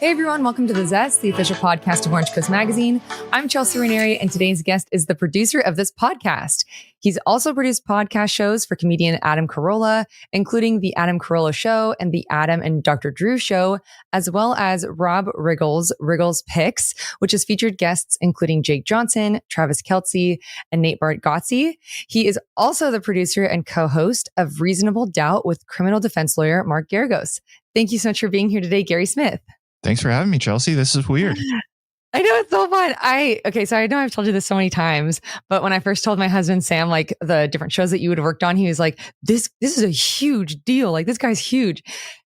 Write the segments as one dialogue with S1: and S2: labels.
S1: Hey everyone, welcome to The Zest, the official podcast of Orange Coast Magazine. I'm Chelsea Ranieri, and today's guest is the producer of this podcast. He's also produced podcast shows for comedian Adam Carolla, including The Adam Carolla Show and The Adam and Dr. Drew Show, as well as Rob Riggle's Picks, which has featured guests including Jake Johnson, Travis Kelce, and Nate Bargatze. He is also the producer and co-host of Reasonable Doubt with criminal defense lawyer Mark Geragos. Thank you so much for being here today, Gary Smith.
S2: Thanks for having me, Chelsea. This is weird.
S1: I know, it's so fun. So I know I've told you this so many times, but when I first told my husband, Sam, like the different shows that you would have worked on, he was like, this is a huge deal. Like, this guy's huge.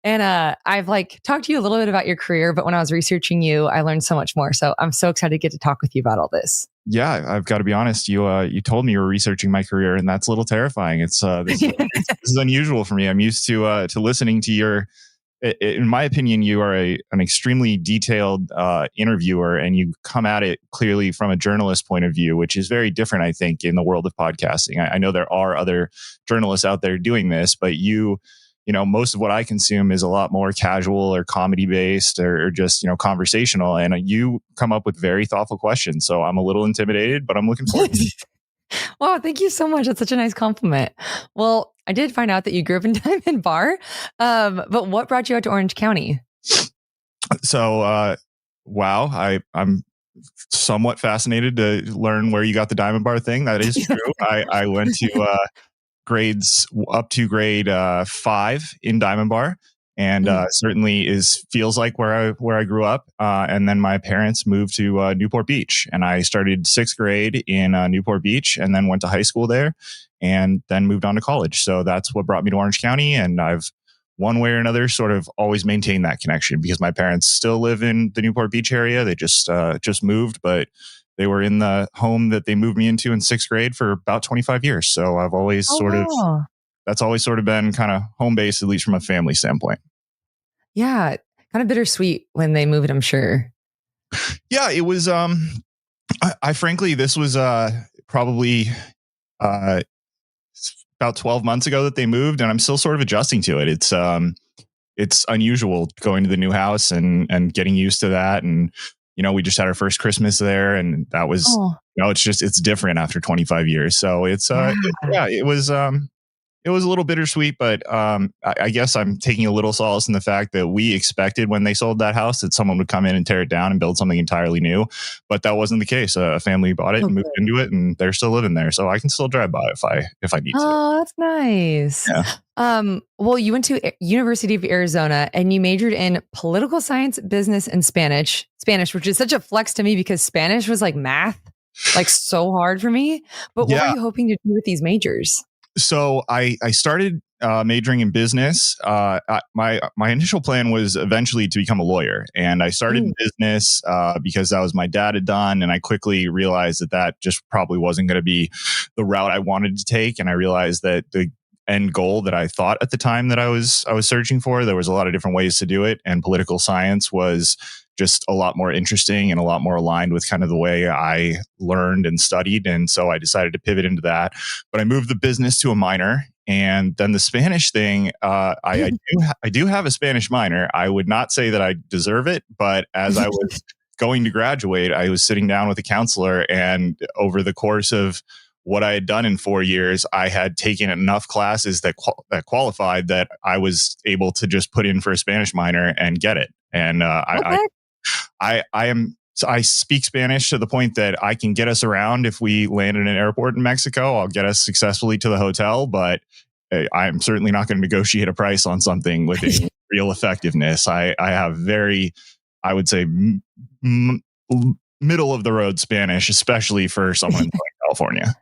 S1: And I've like talked to you a little bit about your career, but when I was researching you, I learned so much more. So I'm so excited to get to talk with you about all this.
S2: Yeah, I've got to be honest. You told me you were researching my career, and that's a little terrifying. This is unusual for me. I'm used to listening to your. In my opinion, you are an extremely detailed interviewer, and you come at it clearly from a journalist point of view, which is very different, I think, in the world of podcasting. I know there are other journalists out there doing this, but most of what I consume is a lot more casual or comedy based or just, conversational. And you come up with very thoughtful questions. So I'm a little intimidated, but I'm looking forward to it.
S1: Wow, thank you so much. That's such a nice compliment. Well, I did find out that you grew up in Diamond Bar, but what brought you out to Orange County?
S2: So, I'm somewhat fascinated to learn where you got the Diamond Bar thing. That is true. I went to grades up to grade 5 in Diamond Bar. And certainly feels like where I grew up. And then my parents moved to Newport Beach, and I started 6th grade in Newport Beach, and then went to high school there, and then moved on to college. So that's what brought me to Orange County, and I've one way or another sort of always maintained that connection because my parents still live in the Newport Beach area. They just moved, but they were in the home that they moved me into in 6th grade for about 25 years. So I've always that's always sort of been kind of home base, at least from a family standpoint.
S1: Yeah, kind of bittersweet when they moved, I'm sure.
S2: Yeah, it was. I frankly, this was probably about 12 months ago that they moved, and I'm still sort of adjusting to it. It's unusual going to the new house and getting used to that. And we just had our first Christmas there, and that was it's different after 25 years. So it was a little bittersweet, but I guess I'm taking a little solace in the fact that we expected when they sold that house that someone would come in and tear it down and build something entirely new. But that wasn't the case. A family bought it and moved into it, and they're still living there. So I can still drive by if I need to.
S1: Oh, that's nice.
S2: Yeah.
S1: Well, you went to University of Arizona and you majored in political science, business, and Spanish, which is such a flex to me because Spanish was like math, like so hard for me. But what were you hoping to do with these majors?
S2: So I started majoring in business. My initial plan was eventually to become a lawyer, and I started in business because that was my dad had done, and I quickly realized that just probably wasn't going to be the route I wanted to take, and I realized that the end goal that I thought at the time that I was searching for, there was a lot of different ways to do it, and political science was just a lot more interesting and a lot more aligned with kind of the way I learned and studied. And so I decided to pivot into that. But I moved the business to a minor. And then the Spanish thing, I do have a Spanish minor. I would not say that I deserve it, but as I was going to graduate, I was sitting down with a counselor, and over the course of what I had done in 4 years, I had taken enough classes that qualified that I was able to just put in for a Spanish minor and get it. And I speak Spanish to the point that I can get us around. If we land in an airport in Mexico, I'll get us successfully to the hotel, but I'm certainly not going to negotiate a price on something with any real effectiveness. I have very, I would say, middle of the road Spanish, especially for someone in California.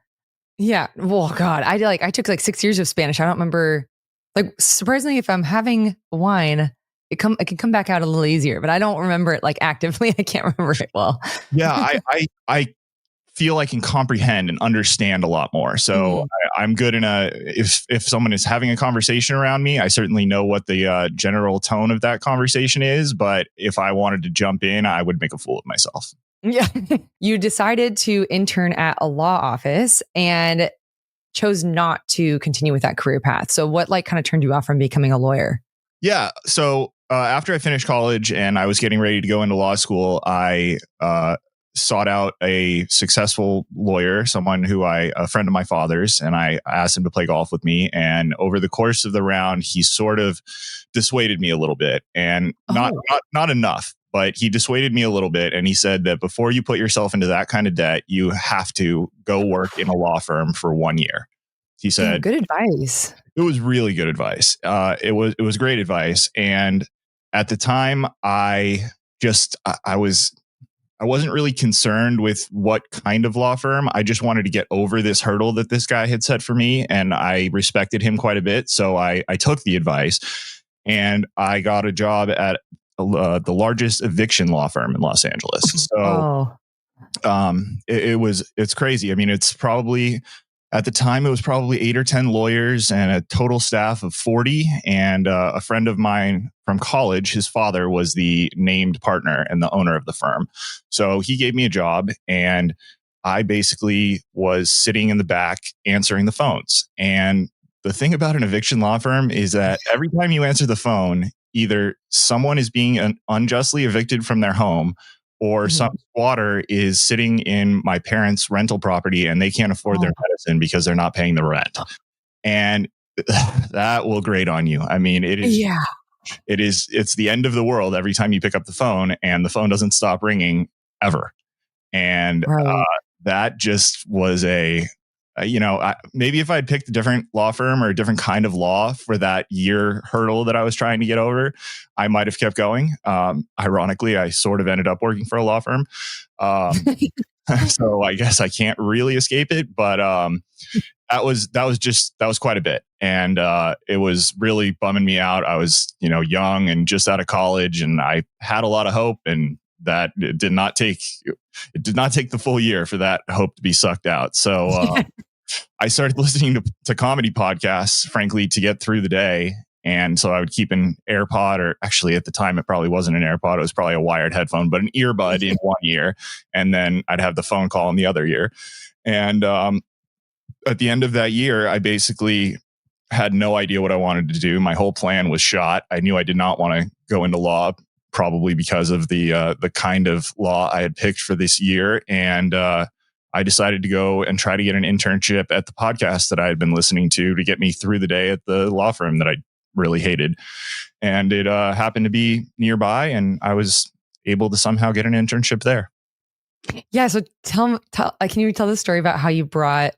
S1: Yeah. Well, God, I took like 6 years of Spanish. I don't remember, like, surprisingly, if I'm having wine, it can come back out a little easier, but I don't remember it like actively. I can't remember it well.
S2: Yeah. I feel I can comprehend and understand a lot more. So I'm good in if someone is having a conversation around me, I certainly know what the general tone of that conversation is. But if I wanted to jump in, I would make a fool of myself.
S1: Yeah. You decided to intern at a law office and chose not to continue with that career path. So what kind of turned you off from becoming a lawyer?
S2: Yeah. So after I finished college and I was getting ready to go into law school, I sought out a successful lawyer, a friend of my father's, and I asked him to play golf with me. And over the course of the round, he sort of dissuaded me a little bit, and not enough, but he dissuaded me a little bit. And he said that before you put yourself into that kind of debt, you have to go work in a law firm for 1 year. He said,
S1: good advice.
S2: It was really good advice. It was great advice. And at the time, I wasn't really concerned with what kind of law firm. I just wanted to get over this hurdle that this guy had set for me, and I respected him quite a bit. So I took the advice, and I got a job at the largest eviction law firm in Los Angeles. So it's crazy. I mean, at the time, it was probably 8 or 10 lawyers and a total staff of 40. And a friend of mine from college, his father was the named partner and the owner of the firm. So he gave me a job, and I basically was sitting in the back answering the phones. And the thing about an eviction law firm is that every time you answer the phone, either someone is being unjustly evicted from their home, or some squatter is sitting in my parents' rental property and they can't afford their medicine because they're not paying the rent. And that will grate on you. I mean, it's the end of the world every time you pick up the phone and the phone doesn't stop ringing ever. And that just was maybe if I'd picked a different law firm or a different kind of law for that year hurdle that I was trying to get over, I might have kept going. Ironically, I sort of ended up working for a law firm. So I guess I can't really escape it, but that was quite a bit. And it was really bumming me out. I was, young and just out of college, and I had a lot of hope, and that it did not take the full year for that hope to be sucked out. So I started listening to comedy podcasts, frankly, to get through the day. And so I would keep an AirPod, or actually at the time, it probably wasn't an AirPod. It was probably a wired headphone, but an earbud in one ear. And then I'd have the phone call in the other ear. And at the end of that year, I basically had no idea what I wanted to do. My whole plan was shot. I knew I did not want to go into law, probably because of the kind of law I had picked for this year. And I decided to go and try to get an internship at the podcast that I had been listening to get me through the day at the law firm that I really hated. And it happened to be nearby, and I was able to somehow get an internship there.
S1: Yeah. So can you tell the story about how you brought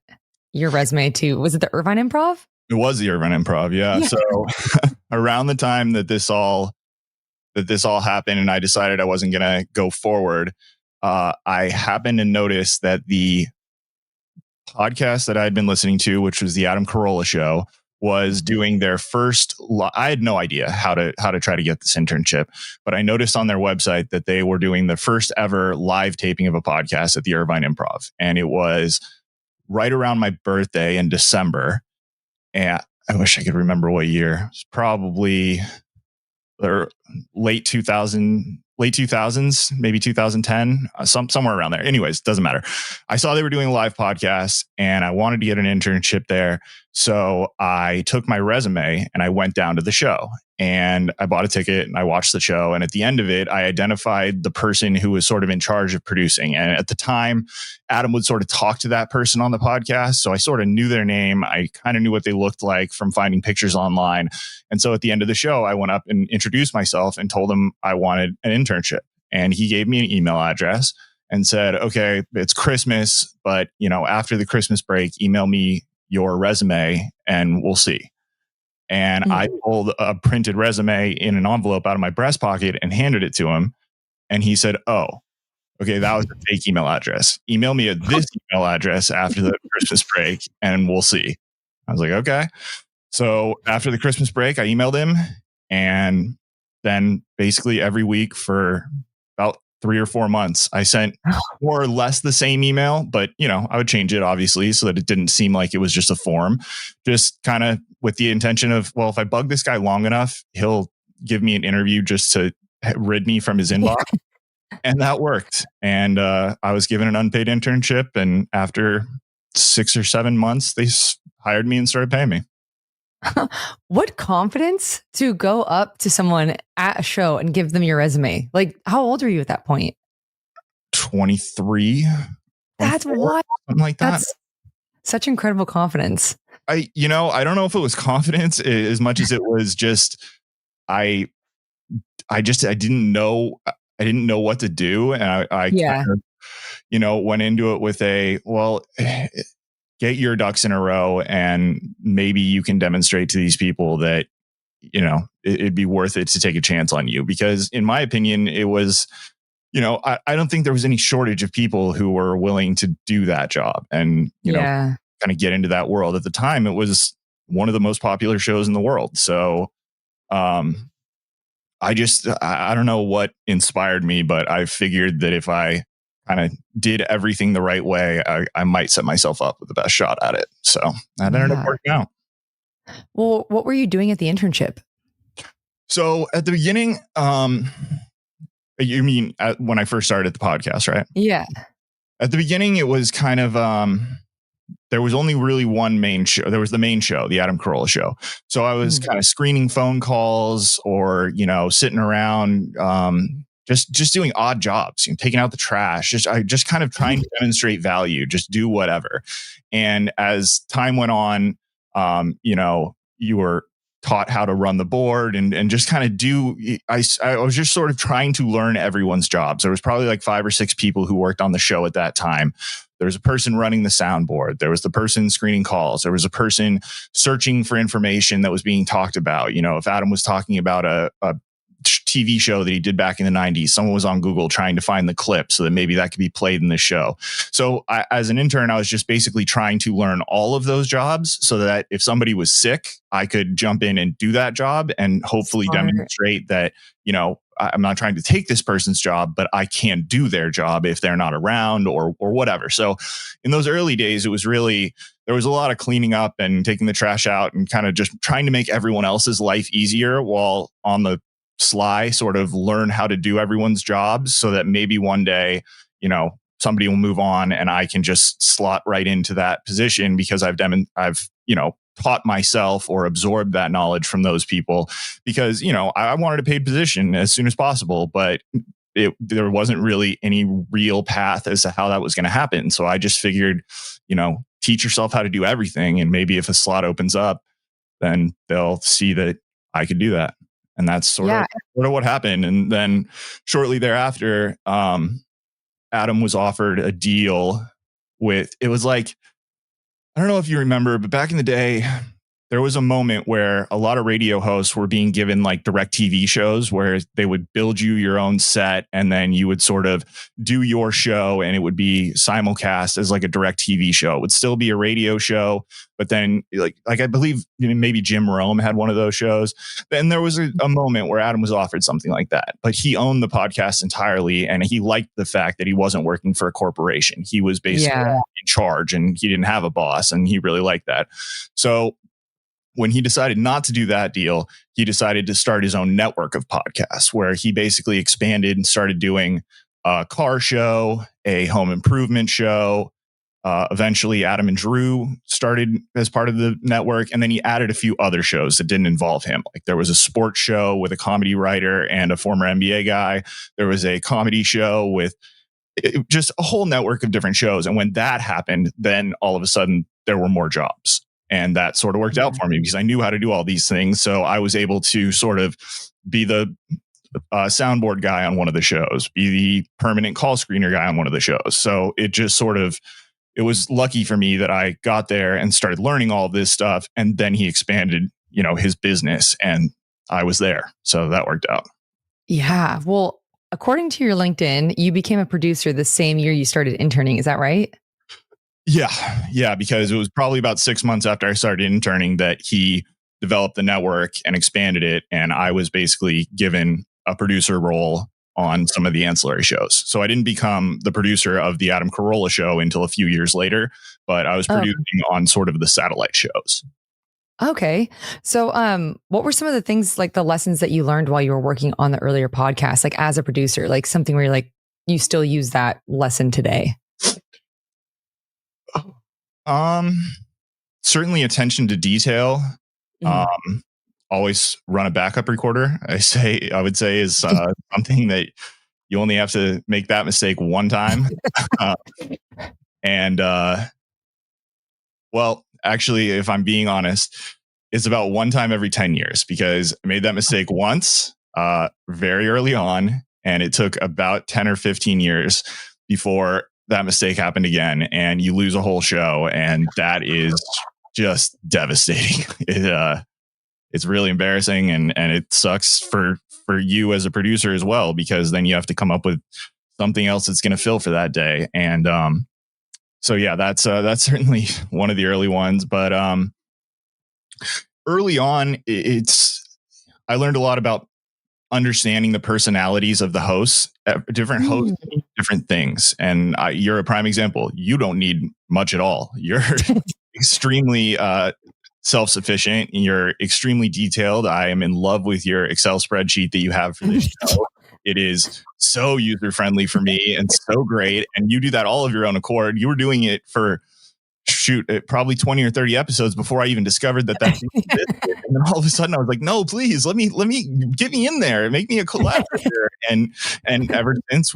S1: your resume to, was it the Irvine Improv?
S2: It was the Irvine Improv. Yeah. So around the time that this all happened and I decided I wasn't going to go forward, I happened to notice that the podcast that I had been listening to, which was the Adam Carolla show, was doing their first. I had no idea how to try to get this internship, but I noticed on their website that they were doing the first ever live taping of a podcast at the Irvine Improv, and it was right around my birthday in December. And I wish I could remember what year. It's probably late 2000s, maybe 2010, somewhere around there. Anyways, doesn't matter. I saw they were doing a live podcast and I wanted to get an internship there. So I took my resume and I went down to the show, and I bought a ticket and I watched the show. And at the end of it, I identified the person who was sort of in charge of producing. And at the time, Adam would sort of talk to that person on the podcast. So I sort of knew their name. I kind of knew what they looked like from finding pictures online. And so at the end of the show, I went up and introduced myself and told him I wanted an internship. And he gave me an email address and said, okay, it's Christmas, but after the Christmas break, email me your resume and we'll see. And I pulled a printed resume in an envelope out of my breast pocket and handed it to him. And he said, oh, okay, that was a fake email address. Email me at this email address after the Christmas break and we'll see. I was like, okay. So after the Christmas break, I emailed him, and then basically every week for about 3 or 4 months, I sent more or less the same email, but I would change it obviously so that it didn't seem like it was just a form, just kind of with the intention of, well, if I bug this guy long enough, he'll give me an interview just to rid me from his inbox. And that worked. And I was given an unpaid internship, and after 6 or 7 months, they hired me and started paying me.
S1: What confidence to go up to someone at a show and give them your resume? Like, how old are you at that point?
S2: 23.
S1: That's what.
S2: Something like that.
S1: That's such incredible confidence.
S2: I don't know if it was confidence as much as it was just, I didn't know what to do. And I kind of, went into it with get your ducks in a row and maybe you can demonstrate to these people that, it'd be worth it to take a chance on you. Because in my opinion, it was, I don't think there was any shortage of people who were willing to do that job and, kind of get into that world. At the time, it was one of the most popular shows in the world. So I don't know what inspired me, but I figured that if I kind of did everything the right way, I might set myself up with the best shot at it. So that ended up working out.
S1: Well, what were you doing at the internship?
S2: So at the beginning, you mean when I first started the podcast, right?
S1: Yeah.
S2: At the beginning, it was kind of, there was only really one main show. There was the main show, the Adam Carolla show. So I was kind of screening phone calls or, sitting around, just doing odd jobs, taking out the trash, just kind of trying to demonstrate value, just do whatever. And as time went on, you were taught how to run the board and just kind of I was just sort of trying to learn everyone's jobs. There was probably like 5 or 6 people who worked on the show at that time. There was a person running the soundboard. There was the person screening calls. There was a person searching for information that was being talked about. If Adam was talking about a TV show that he did back in the 90s, someone was on Google trying to find the clip so that maybe that could be played in the show. So as an intern, I was just basically trying to learn all of those jobs so that if somebody was sick, I could jump in and do that job and hopefully demonstrate that, I'm not trying to take this person's job, but I can do their job if they're not around or whatever. So in those early days, it was really, there was a lot of cleaning up and taking the trash out and kind of just trying to make everyone else's life easier while on the sly sort of learn how to do everyone's jobs so that maybe one day, somebody will move on and I can just slot right into that position because I've taught myself or absorbed that knowledge from those people because, I wanted a paid position as soon as possible, but there wasn't really any real path as to how that was going to happen. So I just figured, teach yourself how to do everything. And maybe if a slot opens up, then they'll see that I could do that. And that's sort of what happened. And then shortly thereafter, Adam was offered a deal it was like, I don't know if you remember, but back in the day, there was a moment where a lot of radio hosts were being given like direct TV shows where they would build you your own set and then you would sort of do your show and it would be simulcast as like a direct TV show. It would still be a radio show, but then like I believe maybe Jim Rome had one of those shows. Then there was a moment where Adam was offered something like that, but he owned the podcast entirely and he liked the fact that he wasn't working for a corporation. He was basically in charge and he didn't have a boss and he really liked that. So when he decided not to do that deal, he decided to start his own network of podcasts where he basically expanded and started doing a car show, a home improvement show. Eventually, Adam and Drew started as part of the network. And then he added a few other shows that didn't involve him. Like there was a sports show with a comedy writer and a former NBA guy. There was a comedy show with just a whole network of different shows. And when that happened, then all of a sudden there were more jobs. And that sort of worked out for me because I knew how to do all these things. So I was able to sort of be the soundboard guy on one of the shows, be the permanent call screener guy on one of the shows. So it just sort of, it was lucky for me that I got there and started learning all of this stuff. And then he expanded, his business and I was there. So that worked out. Yeah.
S1: Well, according to your LinkedIn, you became a producer the same year you started interning. Is that right?
S2: Yeah, because it was probably about 6 months after I started interning that he developed the network and expanded it. And I was basically given a producer role on some of the ancillary shows. So I didn't become the producer of the Adam Carolla show until a few years later, but I was producing on sort of the satellite shows.
S1: Okay. So what were some of the things, like the lessons that you learned while you were working on the earlier podcast, like as a producer, like something where you're like, you still use that lesson today?
S2: Certainly attention to detail Always run a backup recorder. I would say is something that you only have to make that mistake one time. And well, actually, if I'm being honest, it's about one time every 10 years because I made that mistake once very early on. And it took about 10 or 15 years before that mistake happened again. And you lose a whole show. And that is just devastating. It's really embarrassing. And it sucks for you as a producer as well, because then you have to come up with something else that's going to fill for that day. And so, yeah, that's certainly one of the early ones. But early on, I learned a lot about understanding the personalities of the hosts. Different hosts need different things, and you're a prime example. You don't need much at all. You're extremely self-sufficient. You're extremely detailed. I am in love with your Excel spreadsheet that you have for this show. It is so user-friendly for me and so great. And you do that all of your own accord. You were doing it for probably 20 or 30 episodes before I even discovered that existed. And then all of a sudden I was like, no, please let me get me in there and make me a collaborator. and ever since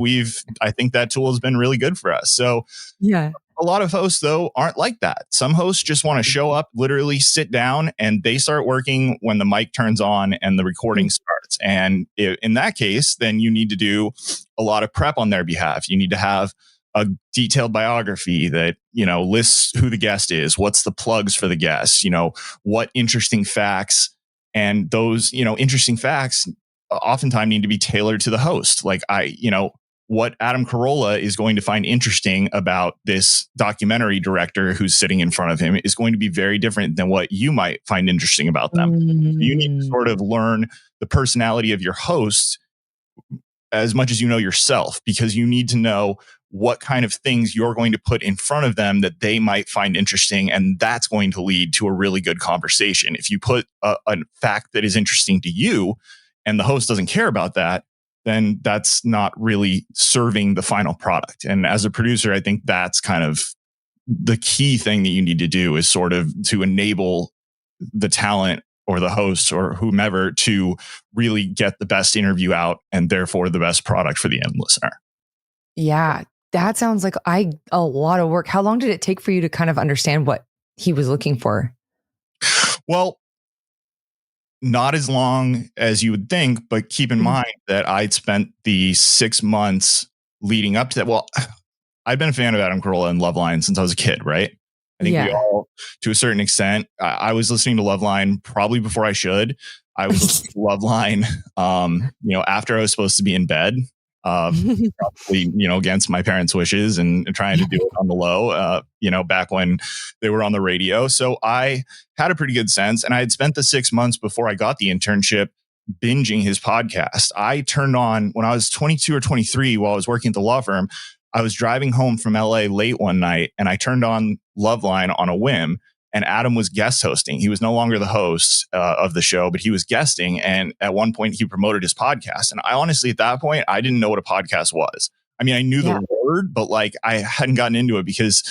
S2: I think that tool has been really good for us. So yeah, a lot of hosts though aren't like that. Some hosts just want to show up, literally sit down, and they start working when the mic turns on and the recording starts. And in that case, then you need to do a lot of prep on their behalf. You need to have a detailed biography that, lists who the guest is, what's the plugs for the guest, what interesting facts, and those, interesting facts oftentimes need to be tailored to the host. Like what Adam Carolla is going to find interesting about this documentary director who's sitting in front of him is going to be very different than what you might find interesting about them. You need to sort of learn the personality of your host as much as you know yourself, because you need to know what kind of things you're going to put in front of them that they might find interesting. And that's going to lead to a really good conversation. If you put a fact that is interesting to you and the host doesn't care about that, then that's not really serving the final product. And as a producer, I think that's kind of the key thing that you need to do, is sort of to enable the talent or the host or whomever to really get the best interview out and therefore the best product for the end listener.
S1: Yeah, that sounds like a lot of work. How long did it take for you to kind of understand what he was looking for?
S2: Well, not as long as you would think, but keep in mind that I'd spent the 6 months leading up to that. Well, I've been a fan of Adam Carolla and Loveline since I was a kid, right? I think we all, to a certain extent, I was listening to Loveline probably before I should. I was listening to Loveline, after I was supposed to be in bed, probably, against my parents' wishes and trying to do it on the low, back when they were on the radio. So I had a pretty good sense, and I had spent the 6 months before I got the internship binging his podcast. I turned on when I was 22 or 23 while I was working at the law firm. I was driving home from LA late one night, and I turned on Loveline on a whim, and Adam was guest hosting. He was no longer the host of the show, but he was guesting. And at one point he promoted his podcast. And I honestly, at that point, I didn't know what a podcast was. I mean, I knew the word, but I hadn't gotten into it, because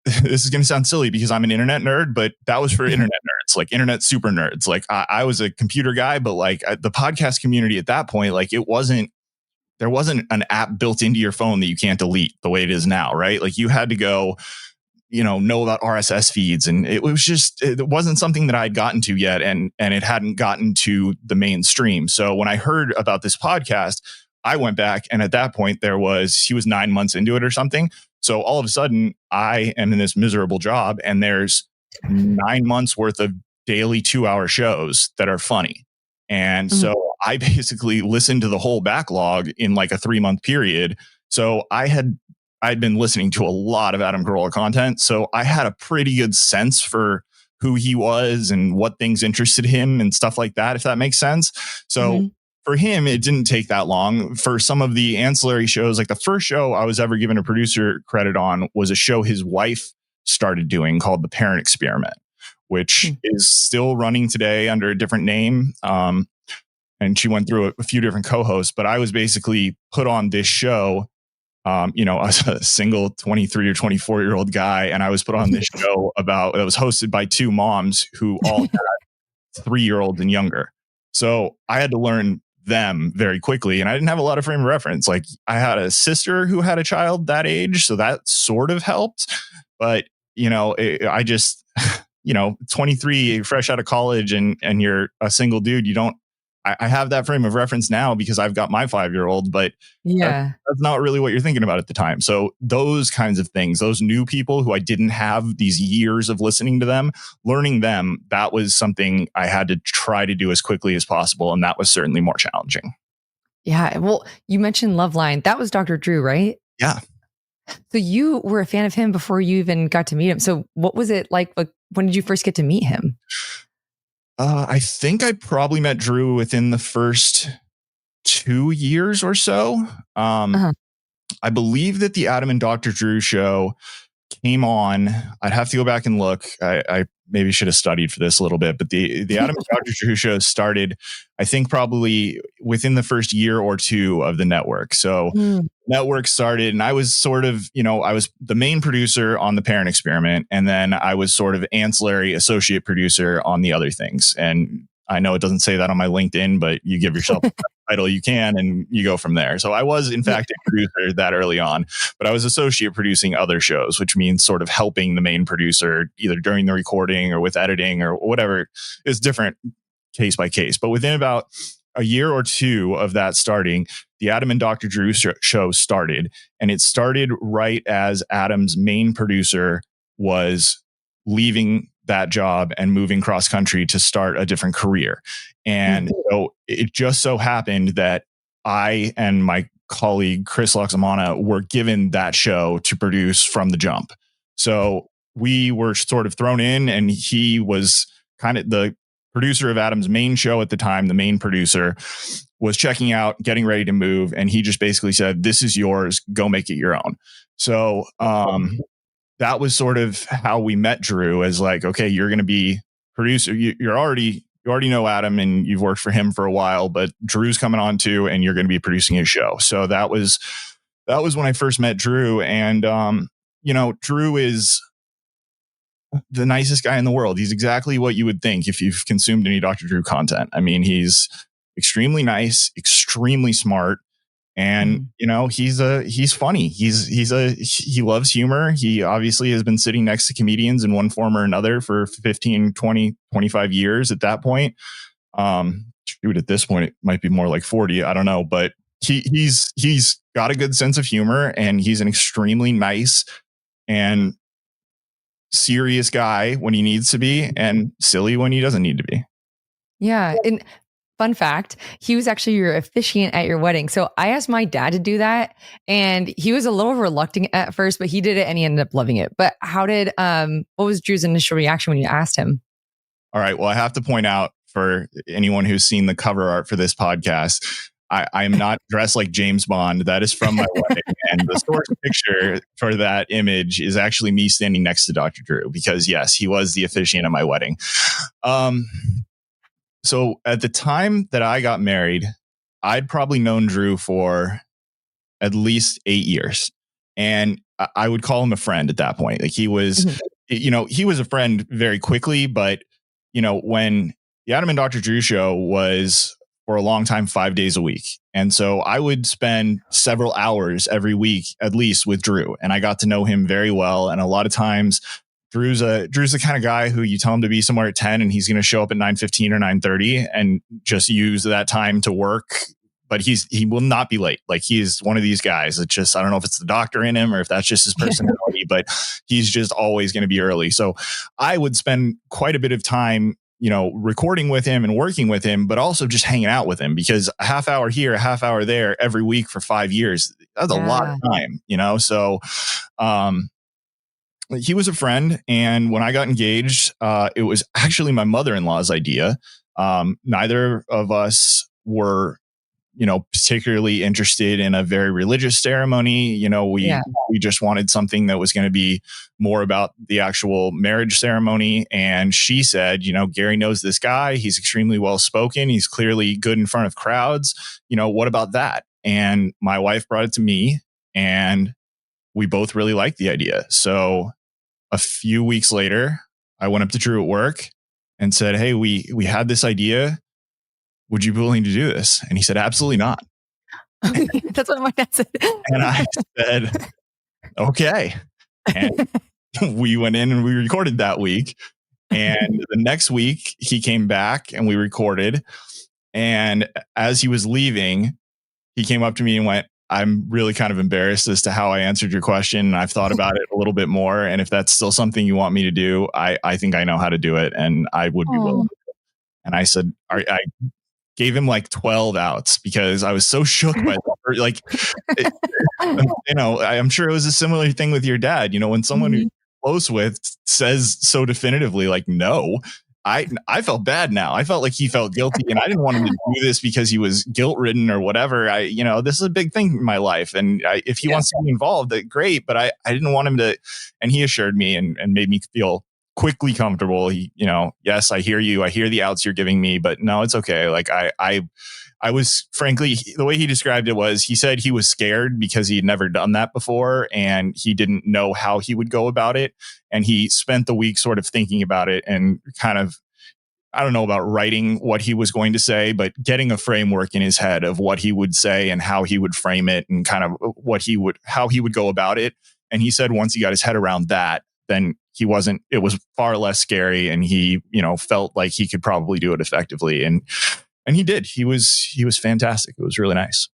S2: this is going to sound silly because I'm an internet nerd, but that was for internet nerds, like internet super nerds. I was a computer guy, but the podcast community at that point, there wasn't an app built into your phone that you can't delete the way it is now, right? You had to go, know about RSS feeds. And it wasn't something that I'd gotten to yet. And it hadn't gotten to the mainstream. So when I heard about this podcast, I went back, and at that point he was 9 months into it or something. So all of a sudden I am in this miserable job, and there's 9 months worth of daily 2-hour shows that are funny. And so I basically listened to the whole backlog in a 3-month period. So I'd been listening to a lot of Adam Carolla content. So I had a pretty good sense for who he was and what things interested him and stuff like that, if that makes sense. So for him, it didn't take that long. For some of the ancillary shows, the first show I was ever given a producer credit on was a show his wife started doing called The Parent Experiment, which is still running today under a different name. And she went through a few different co-hosts, but I was basically put on this show I was a single 23 or 24-year-old guy, and I was put on this show that was hosted by two moms who all had 3-year-olds and younger. So I had to learn them very quickly, and I didn't have a lot of frame of reference. Like, I had a sister who had a child that age, so that sort of helped. But I just 23, fresh out of college, and you're a single dude. I have that frame of reference now because I've got my 5-year-old, but that's not really what you're thinking about at the time. So those kinds of things, those new people who I didn't have these years of listening to them, learning them, that was something I had to try to do as quickly as possible. And that was certainly more challenging.
S1: Yeah. Well, you mentioned Loveline. That was Dr. Drew, right?
S2: Yeah.
S1: So you were a fan of him before you even got to meet him. So what was it like? When did you first get to meet him?
S2: I think I probably met Drew within the first 2 years or so. I believe that the Adam and Dr. Drew show came on. I'd have to go back and look. I maybe should have studied for this a little bit, but the Adam and Dr. Drew show started, I think, probably within the first year or two of the network. So network started, and I was sort of, I was the main producer on The Parent Experiment, and then I was sort of ancillary associate producer on the other things. And I know it doesn't say that on my LinkedIn, but you give yourself a title you can, and you go from there. So I was, in fact, a producer that early on, but I was associate producing other shows, which means sort of helping the main producer either during the recording or with editing or whatever. It's different case by case. But within about a year or two of that starting, the Adam and Dr. Drew show started, and it started right as Adam's main producer was leaving that job and moving cross country to start a different career. And so it just so happened that I and my colleague, Chris Loxamana, were given that show to produce from the jump. So we were sort of thrown in, and he was kind of the producer of Adam's main show at the time. The main producer was checking out, getting ready to move. And he just basically said, "This is yours, go make it your own." So, that was sort of how we met Drew, as like, okay, you're going to be producer. You already know Adam, and you've worked for him for a while, but Drew's coming on too, and you're going to be producing his show. So that was when I first met Drew. And, Drew is the nicest guy in the world. He's exactly what you would think if you've consumed any Dr. Drew content. I mean, he's extremely nice, extremely smart. And, he's funny. He loves humor. He obviously has been sitting next to comedians in one form or another for 15, 20, 25 years at that point. At this point, it might be more like 40. I don't know. But he's got a good sense of humor, and he's an extremely nice and serious guy when he needs to be, and silly when he doesn't need to be.
S1: Yeah. And fun fact, he was actually your officiant at your wedding. So I asked my dad to do that, and he was a little reluctant at first, but he did it and he ended up loving it. But what was Drew's initial reaction when you asked him?
S2: All right. Well, I have to point out, for anyone who's seen the cover art for this podcast, I am not dressed like James Bond. That is from my wedding. And the source picture for that image is actually me standing next to Dr. Drew, because yes, he was the officiant at my wedding. So at the time that I got married, I'd probably known Drew for at least 8 years. And I would call him a friend at that point. Like, he was, he was a friend very quickly, but when the Adam and Dr. Drew show was for a long time 5 days a week. And so I would spend several hours every week, at least, with Drew. And I got to know him very well. And a lot of times Drew's the kind of guy who you tell him to be somewhere at 10 and he's going to show up at 9:15 or 9:30 and just use that time to work. But he will not be late. Like, he's one of these guys that just, I don't know if it's the doctor in him or if that's just his personality, but he's just always going to be early. So I would spend quite a bit of time, recording with him and working with him, but also just hanging out with him, because a half hour here, a half hour there every week for 5 years, that's a lot of time, So, he was a friend. And when I got engaged, it was actually my mother-in-law's idea. Neither of us were, particularly interested in a very religious ceremony. We just wanted something that was going to be more about the actual marriage ceremony. And she said, Gary knows this guy. He's extremely well spoken. He's clearly good in front of crowds. What about that? And my wife brought it to me. and we both really liked the idea. So a few weeks later, I went up to Drew at work and said, "Hey, we had this idea. Would you be willing to do this?" And he said, "Absolutely not."
S1: That's what my dad said.
S2: And I said, "Okay." And we went in and we recorded that week. And the next week he came back and we recorded. And as he was leaving, he came up to me and went, "I'm really kind of embarrassed as to how I answered your question. And I've thought about it a little bit more. And if that's still something you want me to do, I think I know how to do it. And I would be willing." And I said, I gave him like 12 outs because I was so shook by that. Like, I'm sure it was a similar thing with your dad. When someone who's close with says so definitively, like, no, I felt bad now. I felt like he felt guilty, and I didn't want him to do this because he was guilt ridden or whatever. This is a big thing in my life. And if he wants to be involved, great. But I didn't want him to, and he assured me and made me feel quickly comfortable. He, yes, I hear you. I hear the outs you're giving me, but no, it's okay. Like I was, frankly, the way he described it was, he said he was scared because he had never done that before and he didn't know how he would go about it. And he spent the week sort of thinking about it and kind of, I don't know about writing what he was going to say, but getting a framework in his head of what he would say and how he would frame it and kind of how he would go about it. And he said once he got his head around that, then it was far less scary, and he, felt like he could probably do it effectively. And he did. He was fantastic. It was really nice.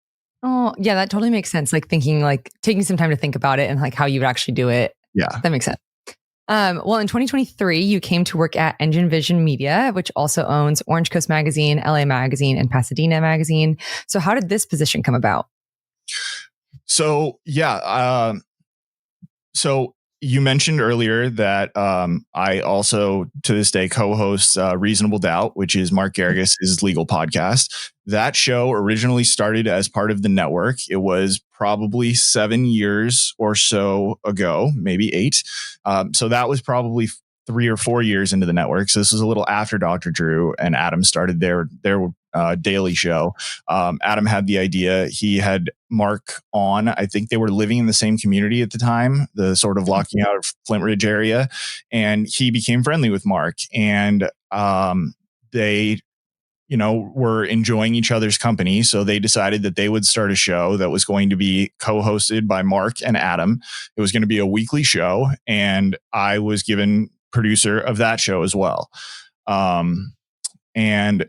S1: Oh, yeah, that totally makes sense. Like taking some time to think about it and like how you would actually do it.
S2: Yeah.
S1: That makes sense. Well, in 2023, you came to work at Engine Vision Media, which also owns Orange Coast Magazine, LA Magazine, and Pasadena Magazine. So how did this position come about?
S2: So, yeah. So you mentioned earlier that I also, to this day, co-host Reasonable Doubt, which is Mark Geragos' legal podcast. That show originally started as part of the network. It was probably 7 years or so ago, maybe 8. So that was probably 3 or 4 years into the network. So this was a little after Dr. Drew and Adam started their daily show. Adam had the idea. He had Mark on. I think they were living in the same community at the time, the sort of locking out of Flint Ridge area. And he became friendly with Mark. And they were enjoying each other's company. So they decided that they would start a show that was going to be co-hosted by Mark and Adam. It was going to be a weekly show. And I was given producer of that show as well. And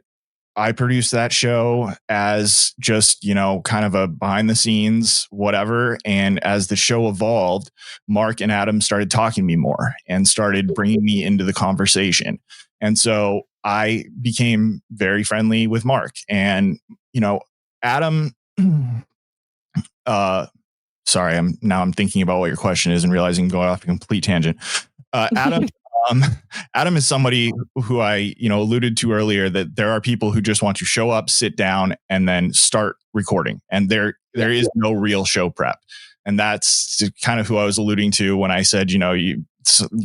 S2: I produced that show as just, kind of a behind the scenes, whatever. And as the show evolved, Mark and Adam started talking to me more and started bringing me into the conversation. And so I became very friendly with Mark. And, Adam, sorry, I'm thinking about what your question is and realizing I'm going off a complete tangent. Adam, Adam is somebody who I, alluded to earlier, that there are people who just want to show up, sit down, and then start recording. And there is no real show prep. And that's kind of who I was alluding to when I said, you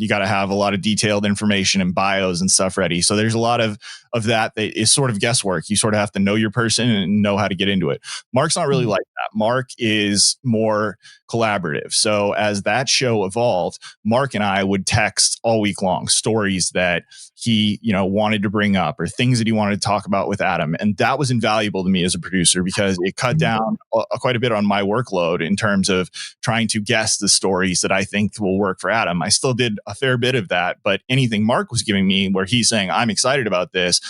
S2: got to have a lot of detailed information and bios and stuff ready. So there's a lot of that is sort of guesswork. You sort of have to know your person and know how to get into it. Mark's not really like that. Mark is more collaborative. So as that show evolved, Mark and I would text all week long stories that he, wanted to bring up or things that he wanted to talk about with Adam. And that was invaluable to me as a producer because it cut down quite a bit on my workload in terms of trying to guess the stories that I think will work for Adam. I still did a fair bit of that, but anything Mark was giving me where he's saying, I'm excited about this,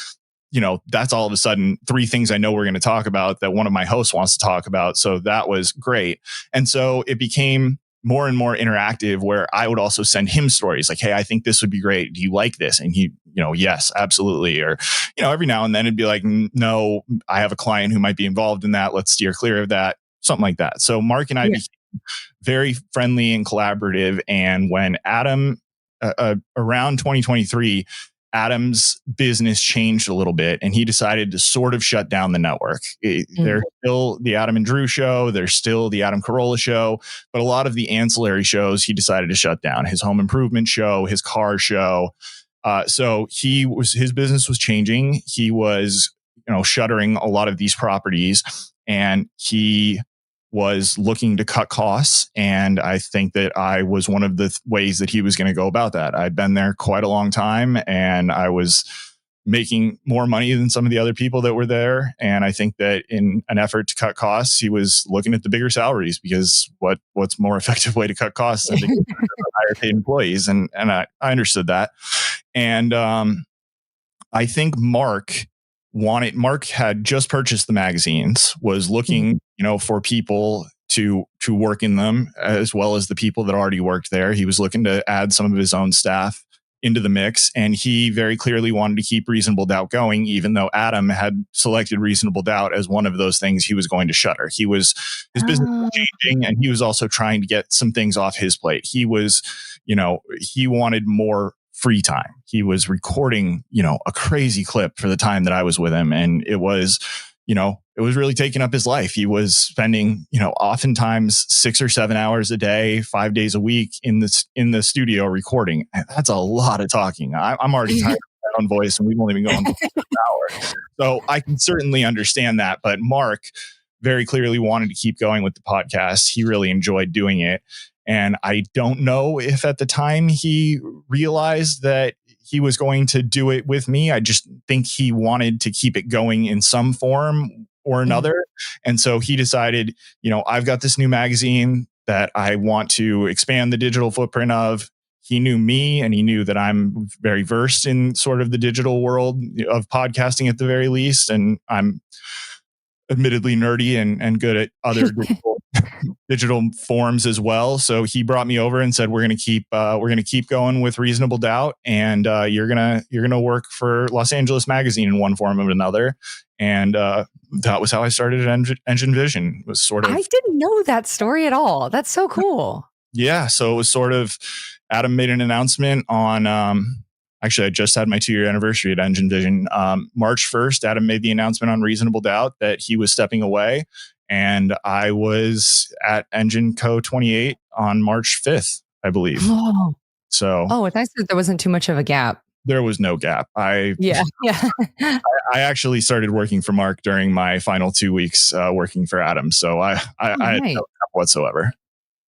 S2: that's all of a sudden 3 things I know we're going to talk about that one of my hosts wants to talk about. So that was great. And so it became more and more interactive where I would also send him stories like, hey, I think this would be great. Do you like this? And he, yes, absolutely. Or, every now and then it'd be like, no, I have a client who might be involved in that. Let's steer clear of that. Something like that. So Mark and I became very friendly and collaborative. And when Adam, around 2023, Adam's business changed a little bit and he decided to sort of shut down the network. There's still the Adam and Drew show. There's still the Adam Carolla show, but a lot of the ancillary shows he decided to shut down. His home improvement show, his car show. So his business was changing. He was, shuttering a lot of these properties and he was looking to cut costs. And I think that I was one of the ways that he was going to go about that. I'd been there quite a long time and I was making more money than some of the other people that were there. And I think that in an effort to cut costs, he was looking at the bigger salaries, because what's more effective way to cut costs than to get higher paid employees? And I understood that. And I think Mark had just purchased the magazines, was looking, for people to work in them, as well as the people that already worked there. He was looking to add some of his own staff into the mix. And he very clearly wanted to keep Reasonable Doubt going, even though Adam had selected Reasonable Doubt as one of those things he was going to shutter. His business was changing, and he was also trying to get some things off his plate. He was, he wanted more free time. He was recording, a crazy clip for the time that I was with him. And it was really taking up his life. He was spending, oftentimes 6 or 7 hours a day, 5 days a week in the studio recording. That's a lot of talking. I'm already tired of my own voice, and we've only been going for an hour. So I can certainly understand that. But Mark very clearly wanted to keep going with the podcast. He really enjoyed doing it. And I don't know if at the time he realized that he was going to do it with me. I just think he wanted to keep it going in some form or another. And so he decided, I've got this new magazine that I want to expand the digital footprint of. He knew me, and he knew that I'm very versed in sort of the digital world of podcasting at the very least. And I'm admittedly nerdy and good at other digital forms as well. So he brought me over and said, we're going to keep going with Reasonable Doubt. And you're going to work for Los Angeles Magazine in one form or another. And that was how I started at Engine Vision. It was sort of,
S1: I didn't know that story at all. That's so cool.
S2: Yeah. So it was sort of, Adam made an announcement on, actually, I just had my 2-year anniversary at Engine Vision. March 1st, Adam made the announcement on Reasonable Doubt that he was stepping away. And I was at Engine Co. 28 on March 5th, I believe.
S1: Oh,
S2: it's
S1: nice that there wasn't too much of a gap.
S2: There was no gap. I actually started working for Mark during my final 2 weeks working for Adam. So I had no gap whatsoever.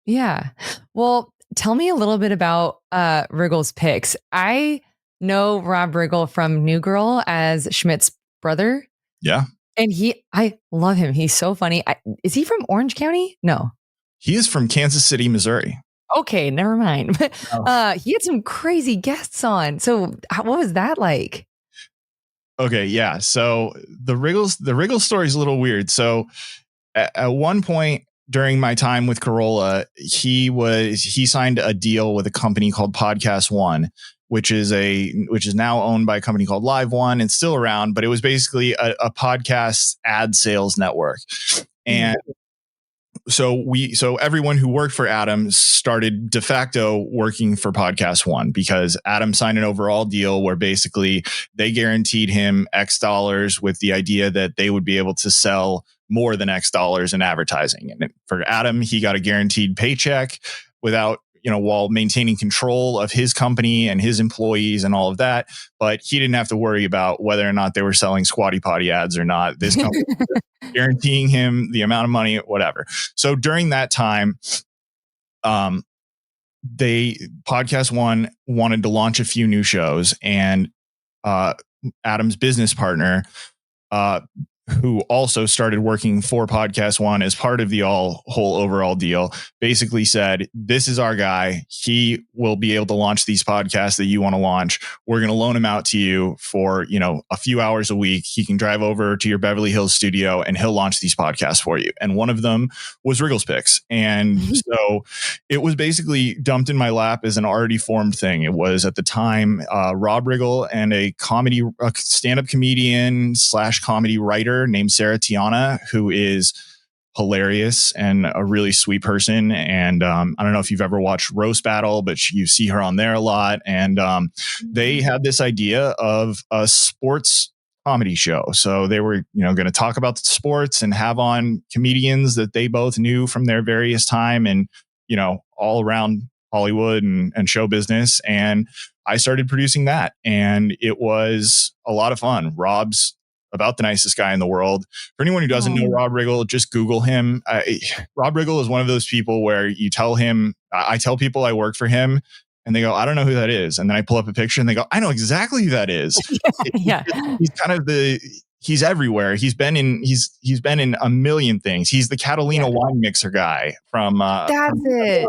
S1: Yeah. Well, tell me a little bit about Riggle's picks. I know Rob Riggle from New Girl as Schmidt's brother.
S2: Yeah.
S1: And I love him. He's so funny. Is he from Orange County? No.
S2: He is from Kansas City, Missouri.
S1: Okay, never mind. But he had some crazy guests on. So what was that like?
S2: Okay, yeah. So the Riggle story is a little weird. So at one point during my time with Carolla, he signed a deal with a company called Podcast One, which is now owned by a company called Live One. It's still around, but it was basically a podcast ad sales network. And so everyone who worked for Adam started de facto working for Podcast One, because Adam signed an overall deal where basically they guaranteed him X dollars with the idea that they would be able to sell more than X dollars in advertising. And for Adam, he got a guaranteed paycheck without, while maintaining control of his company and his employees and all of that. But he didn't have to worry about whether or not they were selling Squatty Potty ads or not. This company was guaranteeing him the amount of money, whatever. So during that time, Podcast One wanted to launch a few new shows, and Adam's business partner, who also started working for Podcast One as part of the whole overall deal, basically said, this is our guy. He will be able to launch these podcasts that you want to launch. We're going to loan him out to you for, a few hours a week. He can drive over to your Beverly Hills studio and he'll launch these podcasts for you. And one of them was Riggle's Picks. And so it was basically dumped in my lap as an already formed thing. It was at the time, Rob Riggle and a stand-up comedian / comedy writer named Sarah Tiana, who is hilarious and a really sweet person. And I don't know if you've ever watched Roast Battle, but you see her on there a lot. And they had this idea of a sports comedy show. So they were, going to talk about the sports and have on comedians that they both knew from their various time and, all around Hollywood and show business. And I started producing that, and it was a lot of fun. Rob's about the nicest guy in the world. For anyone who doesn't know Rob Riggle, just Google him. Rob Riggle is one of those people where you tell him, I tell people I work for him, and they go, I don't know who that is. And then I pull up a picture and they go, I know exactly who that is.
S1: Yeah.
S2: He's kind of he's everywhere. He's been in a million things. He's the Catalina wine mixer guy from,
S1: That's it.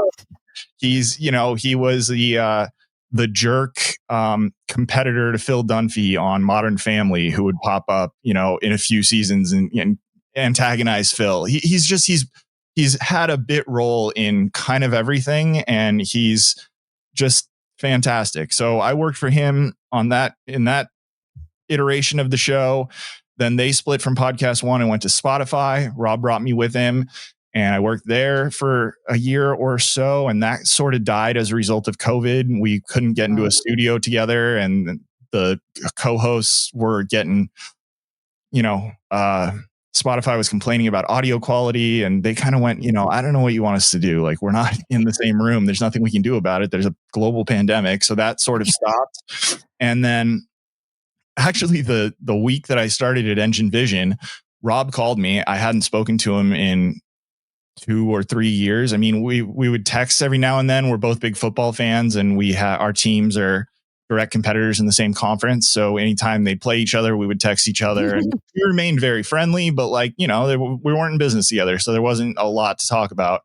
S2: He's, he was the jerk competitor to Phil Dunphy on Modern Family, who would pop up, in a few seasons and antagonize Phil. He's had a bit role in kind of everything, and he's just fantastic. So I worked for him in that iteration of the show. Then they split from Podcast One and went to Spotify. Rob brought me with him, and I worked there for a year or so. And that sort of died as a result of COVID. We couldn't get into a studio together, and the co-hosts were getting, Spotify was complaining about audio quality, and they kind of went, I don't know what you want us to do. Like, we're not in the same room. There's nothing we can do about it. There's a global pandemic. So that sort of stopped. And then actually the week that I started at Engine Vision, Rob called me. I hadn't spoken to him in 2 or 3 years. I mean, we would text every now and then. We're both big football fans, and our teams are direct competitors in the same conference. So anytime they play each other, we would text each other, and we remained very friendly, but we weren't in business together. So there wasn't a lot to talk about.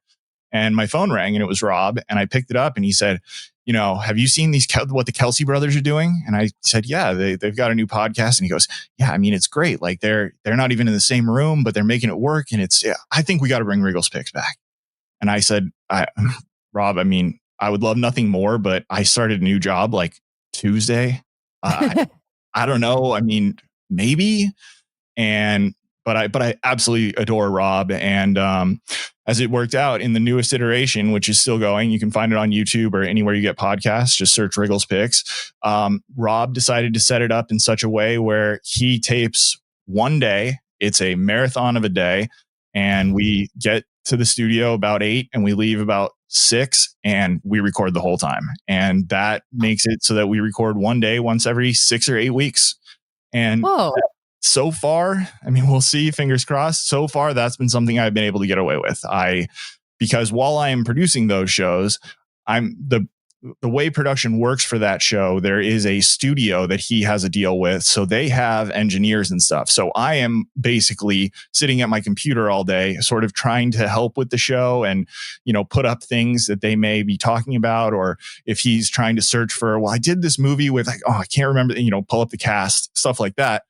S2: And my phone rang, and it was Rob, and I picked it up, and he said, have you seen what the Kelce brothers are doing? And I said, yeah, they've got a new podcast. And he goes, yeah, I mean, it's great. Like they're not even in the same room, but they're making it work. And I think we got to bring Riggle's Picks back. And I said, Rob, I mean, I would love nothing more, but I started a new job like Tuesday. I don't know. I mean, maybe. But I absolutely adore Rob. And as it worked out in the newest iteration, which is still going, you can find it on YouTube or anywhere you get podcasts. Just search Riggle's Picks. Rob decided to set it up in such a way where he tapes one day. It's a marathon of a day. And we get to the studio about 8 and we leave about 6, and we record the whole time. And that makes it so that we record one day once every 6 or 8 weeks. And so far, I mean, we'll see, fingers crossed. So far, that's been something I've been able to get away with. Because while I am producing those shows, the way production works for that show, there is a studio that he has a deal with. So they have engineers and stuff. So I am basically sitting at my computer all day, sort of trying to help with the show and, put up things that they may be talking about. Or if he's trying to search for, I did this movie with I can't remember, pull up the cast, stuff like that.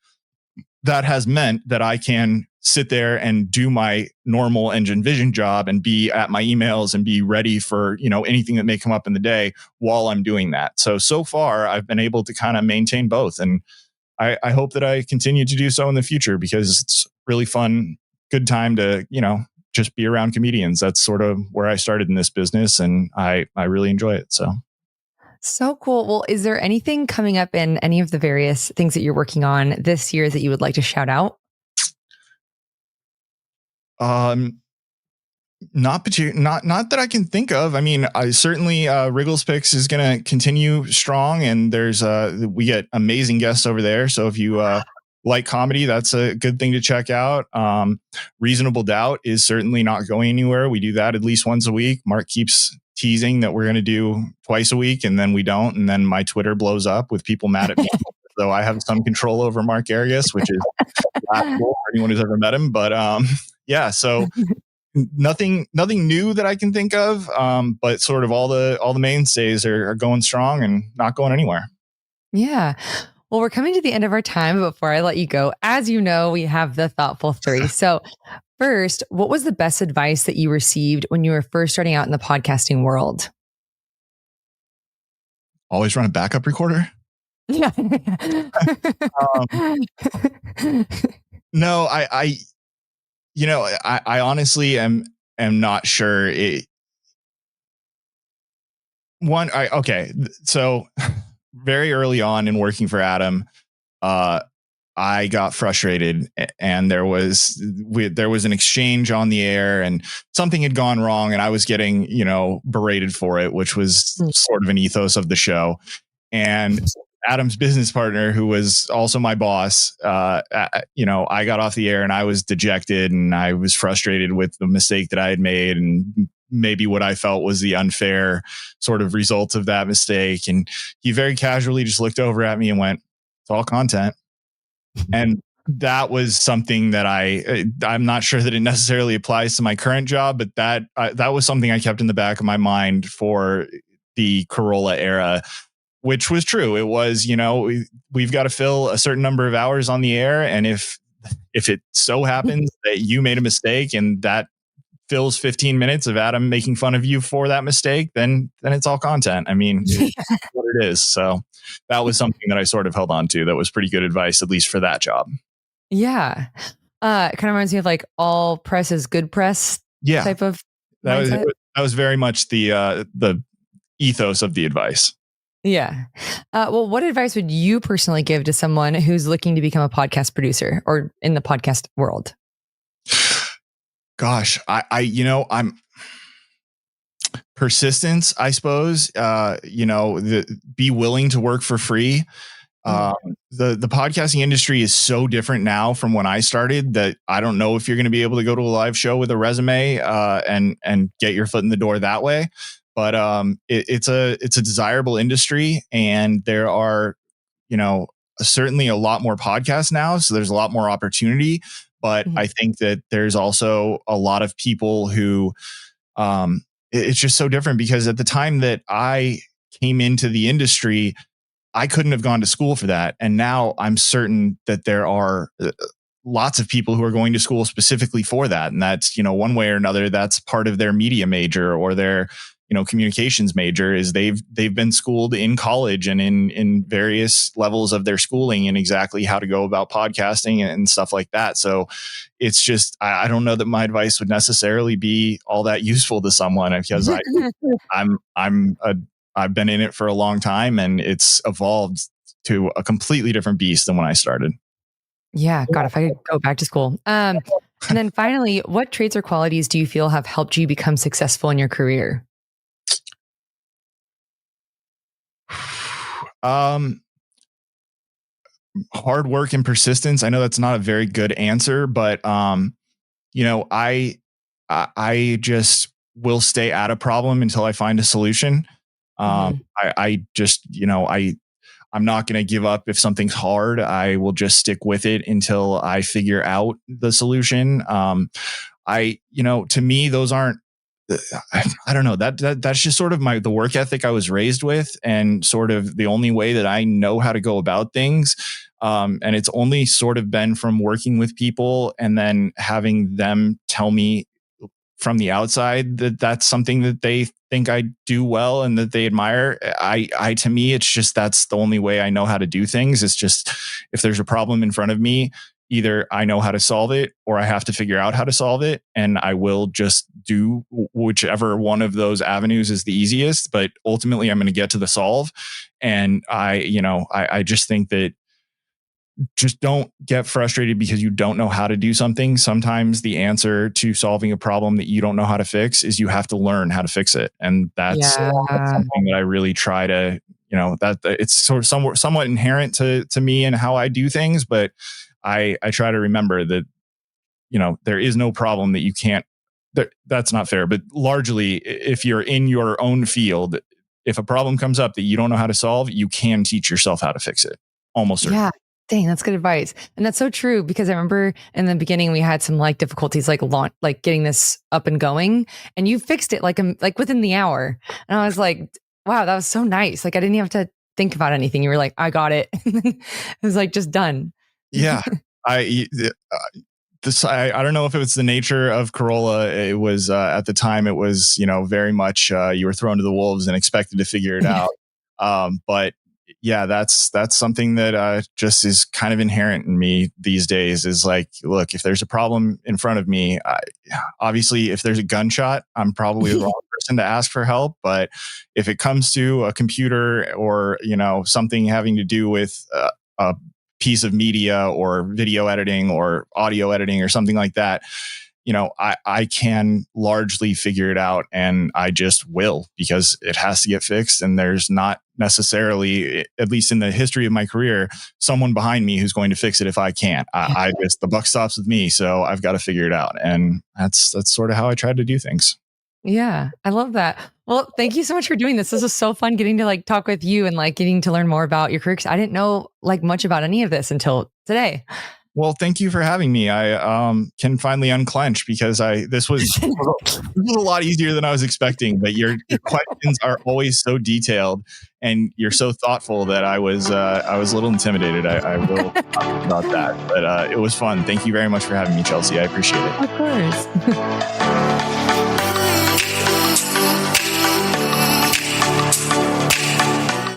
S2: That has meant that I can sit there and do my normal Engine Vision job and be at my emails and be ready for, anything that may come up in the day while I'm doing that. So far I've been able to kind of maintain both. And I hope that I continue to do so in the future, because it's really fun, good time to, just be around comedians. That's sort of where I started in this business, and I really enjoy it.
S1: So cool. Well, is there anything coming up in any of the various things that you're working on this year that you would like to shout out?
S2: Not that I can think of. I mean, I certainly Riggle's Picks is going to continue strong, and we get amazing guests over there. So if you like comedy, that's a good thing to check out. Reasonable Doubt is certainly not going anywhere. We do that at least once a week. Mark keeps teasing that we're going to do twice a week, and then we don't. And then my Twitter blows up with people mad at me. Though I have some control over Mark Geragos, which is laughable for anyone who's ever met him. But yeah, so nothing new that I can think of. But sort of all the mainstays are going strong and not going anywhere.
S1: Yeah. Well, we're coming to the end of our time. But before I let you go, as you know, we have the Thoughtful 3. So first, what was the best advice that you received when you were first starting out in the podcasting world?
S2: Always run a backup recorder.
S1: Yeah.
S2: No, I honestly am not sure. So very early on in working for Adam, I got frustrated, and there was an exchange on the air, and something had gone wrong, and I was getting, berated for it, which was sort of an ethos of the show. And Adam's business partner, who was also my boss, I got off the air and I was dejected and I was frustrated with the mistake that I had made and maybe what I felt was the unfair sort of result of that mistake. And he very casually just looked over at me and went, "It's all content." And that was something that I'm not sure that it necessarily applies to my current job, but that was something I kept in the back of my mind for the Carolla era, which was true. It was, we've got to fill a certain number of hours on the air. And if it so happens that you made a mistake and that fills 15 minutes of Adam making fun of you for that mistake, then it's all content. I mean, it's what it is. So that was something that I sort of held on to. That was pretty good advice, at least for that job.
S1: Yeah. It kind of reminds me of like all press is good press type of
S2: that was very much the ethos of the advice.
S1: Yeah. Well, what advice would you personally give to someone who's looking to become a podcast producer or in the podcast world?
S2: Gosh, I'm persistence, I suppose. Be willing to work for free. The podcasting industry is so different now from when I started that I don't know if you're going to be able to go to a live show with a resume and get your foot in the door that way. But it's a desirable industry, and there are certainly a lot more podcasts now, so there's a lot more opportunity. But I think that there's also a lot of people who it's just so different, because at the time that I came into the industry, I couldn't have gone to school for that. And now I'm certain that there are lots of people who are going to school specifically for that. And that's, one way or another, that's part of their media major or their, communications major, is they've been schooled in college and in various levels of their schooling and exactly how to go about podcasting and stuff like that. So it's just, I don't know that my advice would necessarily be all that useful to someone, because I've been in it for a long time and it's evolved to a completely different beast than when I started.
S1: Yeah. God, if I could go back to school. And then finally, what traits or qualities do you feel have helped you become successful in your career?
S2: Hard work and persistence. I know that's not a very good answer, but I just will stay at a problem until I find a solution. I'm not going to give up if something's hard. I will just stick with it until I figure out the solution. To me, those aren't, I don't know, that's just sort of the work ethic I was raised with, and sort of the only way that I know how to go about things. And it's only sort of been from working with people and then having them tell me from the outside that that's something that they think I do well and that they admire. To me, it's just, that's the only way I know how to do things. It's just, if there's a problem in front of me, either I know how to solve it or I have to figure out how to solve it. And I will just do whichever one of those avenues is the easiest, but ultimately I'm going to get to the solve. And I just think that just don't get frustrated because you don't know how to do something. Sometimes the answer to solving a problem that you don't know how to fix is you have to learn how to fix it. And that's something that I really try to, that it's sort of somewhat inherent to me and how I do things. But I try to remember that, there is no problem that you can't, that's not fair. But largely, if you're in your own field, if a problem comes up that you don't know how to solve, you can teach yourself how to fix it. Almost certainly.
S1: Yeah. Dang, that's good advice. And that's so true, because I remember in the beginning we had some difficulties like getting this up and going, and you fixed it like within the hour. And I was like, wow, that was so nice. Like I didn't have to think about anything. You were like, I got it. It was like just done.
S2: Yeah. I don't know if it was the nature of Carolla. It was at the time it was, very much you were thrown to the wolves and expected to figure it out. But yeah, that's something that just is kind of inherent in me these days, is like, look, if there's a problem in front of me, obviously if there's a gunshot, I'm probably the wrong person to ask for help. But if it comes to a computer or, something having to do with a piece of media or video editing or audio editing or something like that, I can largely figure it out, and I just will, because it has to get fixed. And there's not necessarily, at least in the history of my career, someone behind me who's going to fix it if I can't. I just, the buck stops with me, so I've got to figure it out. And that's sort of how I try to do things.
S1: Yeah, I love that. Well, thank you so much for doing this. This was so fun getting to like talk with you and like getting to learn more about your career. 'Cause I didn't know like much about any of this until today.
S2: Well, thank you for having me. I can finally unclench, because this was a lot easier than I was expecting. But your questions are always so detailed, and you're so thoughtful that I was a little intimidated. I will talk about that, but it was fun. Thank you very much for having me, Chelsea. I appreciate it.
S1: Of course.